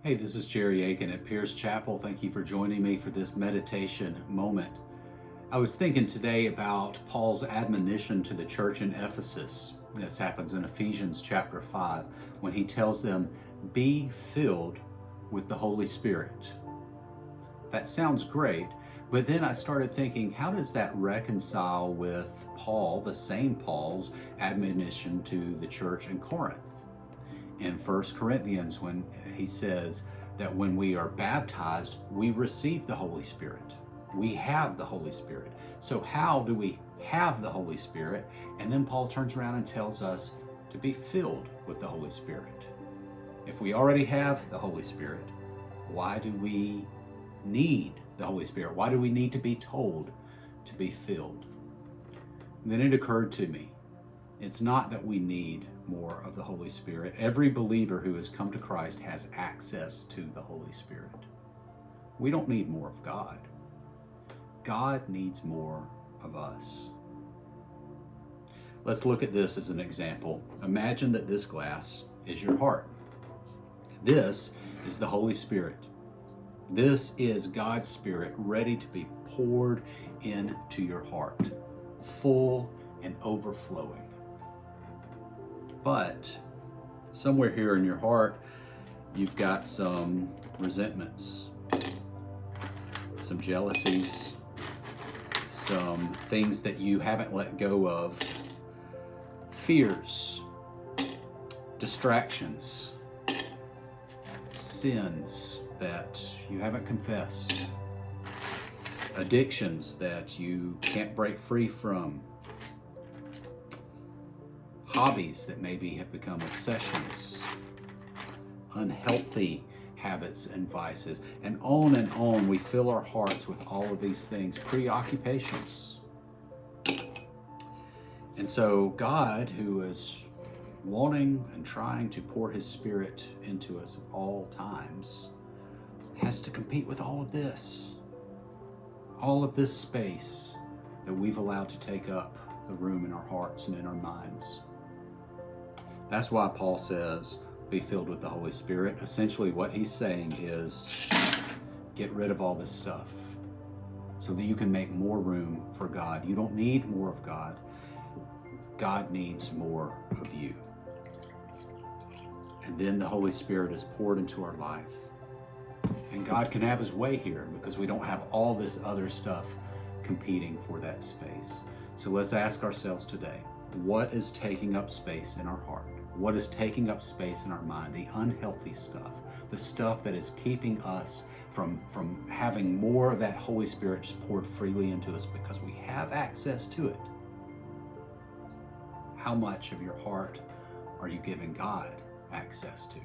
Hey, this is Jerry Akin at Pierce Chapel. Thank you for joining me for this meditation moment. I was thinking today about Paul's admonition to the church in Ephesus. This happens in Ephesians chapter 5 when he tells them, be filled with the Holy Spirit. That sounds great, but then I started thinking, how does that reconcile with Paul, the same Paul's admonition to the church in Corinth? In 1 Corinthians, when he says that when we are baptized, we receive the Holy Spirit. We have the Holy Spirit. So how do we have the Holy Spirit? And then Paul turns around and tells us to be filled with the Holy Spirit. If we already have the Holy Spirit, why do we need the Holy Spirit? Why do we need to be told to be filled? And then it occurred to me, it's not that we need more of the Holy Spirit. Every believer who has come to Christ has access to the Holy Spirit. We don't need more of God. God needs more of us. Let's look at this as an example. Imagine that this glass is your heart. This is the Holy Spirit. This is God's Spirit ready to be poured into your heart, full and overflowing. But somewhere here in your heart, you've got some resentments, some jealousies, some things that you haven't let go of, fears, distractions, sins that you haven't confessed, addictions that you can't break free from, hobbies that maybe have become obsessions, unhealthy habits and vices, and on we fill our hearts with all of these things, preoccupations. And so God, who is wanting and trying to pour his Spirit into us at all times, has to compete with all of this space that we've allowed to take up the room in our hearts and in our minds. That's why Paul says, be filled with the Holy Spirit. Essentially what he's saying is, get rid of all this stuff so that you can make more room for God. You don't need more of God. God needs more of you. And then the Holy Spirit is poured into our life. And God can have his way here because we don't have all this other stuff competing for that space. So let's ask ourselves today, what is taking up space in our heart? What is taking up space in our mind? The unhealthy stuff, the stuff that is keeping us from having more of that Holy Spirit just poured freely into us because we have access to it. How much of your heart are you giving God access to?